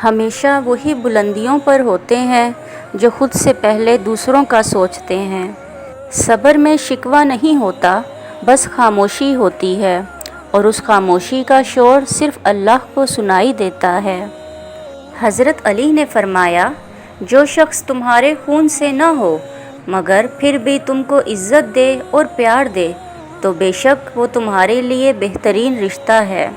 ہمیشہ وہی بلندیوں پر ہوتے ہیں جو خود سے پہلے دوسروں کا سوچتے ہیں۔ صبر میں شکوہ نہیں ہوتا، بس خاموشی ہوتی ہے، اور اس خاموشی کا شور صرف اللہ کو سنائی دیتا ہے۔ حضرت علی نے فرمایا، جو شخص تمہارے خون سے نہ ہو مگر پھر بھی تم کو عزت دے اور پیار دے تو بے شک وہ تمہارے لیے بہترین رشتہ ہے۔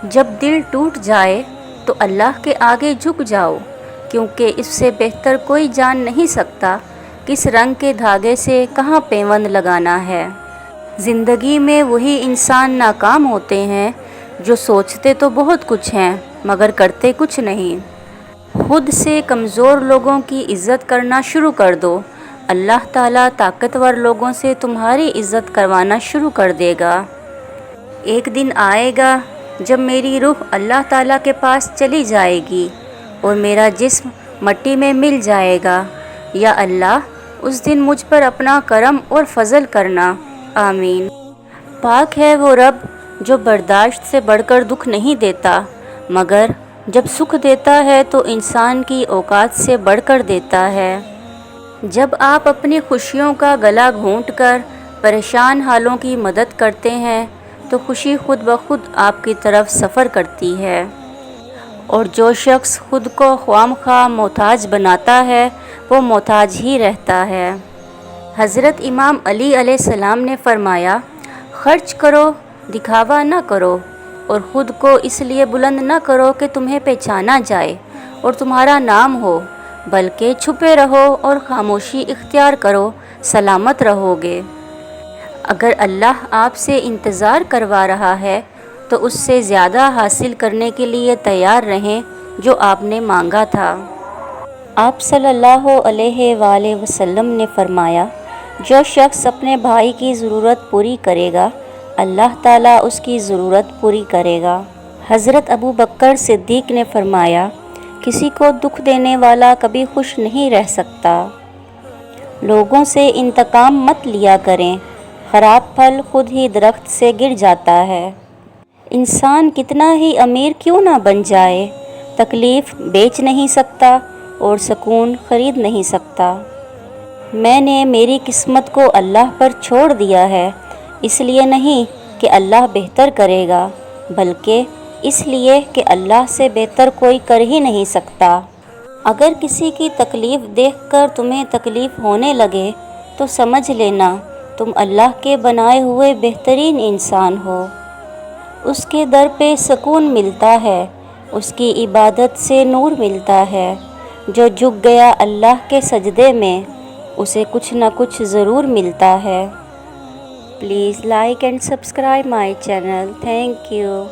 جب دل ٹوٹ جائے تو اللہ کے آگے جھک جاؤ، کیونکہ اس سے بہتر کوئی جان نہیں سکتا کس رنگ کے دھاگے سے کہاں پیوند لگانا ہے۔ زندگی میں وہی انسان ناکام ہوتے ہیں جو سوچتے تو بہت کچھ ہیں مگر کرتے کچھ نہیں۔ خود سے کمزور لوگوں کی عزت کرنا شروع کر دو، اللہ تعالیٰ طاقتور لوگوں سے تمہاری عزت کروانا شروع کر دے گا۔ ایک دن آئے گا جب میری روح اللہ تعالیٰ کے پاس چلی جائے گی اور میرا جسم مٹی میں مل جائے گا۔ یا اللہ، اس دن مجھ پر اپنا کرم اور فضل کرنا، آمین۔ پاک ہے وہ رب جو برداشت سے بڑھ کر دکھ نہیں دیتا، مگر جب سکھ دیتا ہے تو انسان کی اوقات سے بڑھ کر دیتا ہے۔ جب آپ اپنی خوشیوں کا گلا گھونٹ کر پریشان حالوں کی مدد کرتے ہیں تو خوشی خود بخود آپ کی طرف سفر کرتی ہے، اور جو شخص خود کو خواہ محتاج بناتا ہے وہ محتاج ہی رہتا ہے۔ حضرت امام علی علیہ السلام نے فرمایا، خرچ کرو، دکھاوا نہ کرو، اور خود کو اس لیے بلند نہ کرو کہ تمہیں پہچانا جائے اور تمہارا نام ہو، بلکہ چھپے رہو اور خاموشی اختیار کرو، سلامت رہو گے۔ اگر اللہ آپ سے انتظار کروا رہا ہے تو اس سے زیادہ حاصل کرنے کے لیے تیار رہیں جو آپ نے مانگا تھا۔ آپ صلی اللہ علیہ وآلہ وسلم نے فرمایا، جو شخص اپنے بھائی کی ضرورت پوری کرے گا اللہ تعالیٰ اس کی ضرورت پوری کرے گا۔ حضرت ابو بکر صدیق نے فرمایا، کسی کو دکھ دینے والا کبھی خوش نہیں رہ سکتا۔ لوگوں سے انتقام مت لیا کریں، خراب پھل خود ہی درخت سے گر جاتا ہے۔ انسان کتنا ہی امیر کیوں نہ بن جائے، تکلیف بیچ نہیں سکتا اور سکون خرید نہیں سکتا۔ میں نے میری قسمت کو اللہ پر چھوڑ دیا ہے، اس لیے نہیں کہ اللہ بہتر کرے گا، بلکہ اس لیے کہ اللہ سے بہتر کوئی کر ہی نہیں سکتا۔ اگر کسی کی تکلیف دیکھ کر تمہیں تکلیف ہونے لگے تو سمجھ لینا تم اللہ کے بنائے ہوئے بہترین انسان ہو۔ اس کے در پہ سکون ملتا ہے، اس کی عبادت سے نور ملتا ہے۔ جو جھک گیا اللہ کے سجدے میں اسے کچھ نہ کچھ ضرور ملتا ہے۔ Please like and subscribe my channel. Thank you.